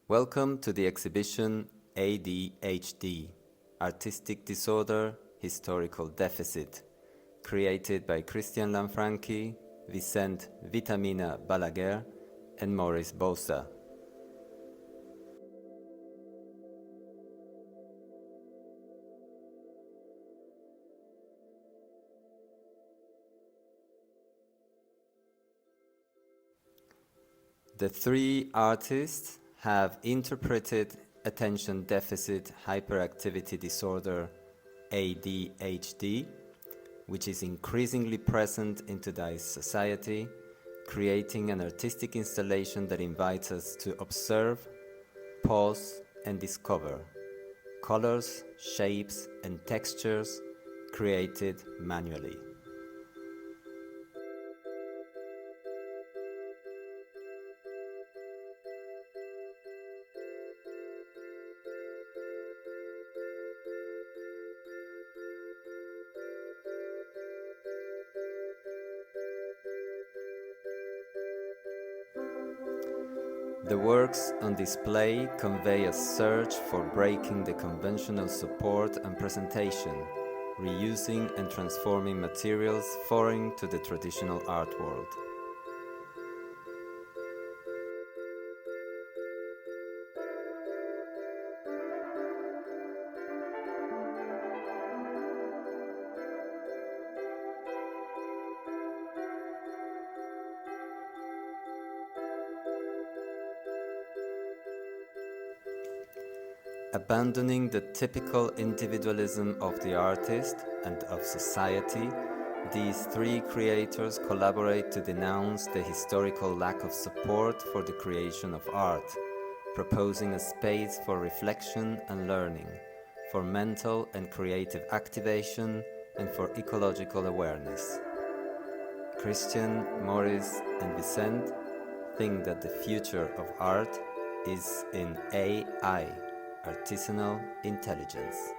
Welcome to the exhibition ADHD, Artistic Disorder, Historical Deficit, created by Cristian Lanfranchi, Vicent Vitamina Balaguer, and Moris Bosa. The three artists have interpreted attention deficit hyperactivity disorder, ADHD, which is increasingly present in today's society, creating an artistic installation that invites us to observe, pause, and discover colors, shapes, and textures created manually. The works on display convey a search for breaking the conventional support and presentation, reusing and transforming materials foreign to the traditional art world. Abandoning the typical individualism of the artist and of society, these three creators collaborate to denounce the historical lack of support for the creation of art, proposing a space for reflection and learning, for mental and creative activation, and for ecological awareness. Cristian, Moris, and Vicent think that the future of art is in AI, artisanal intelligence.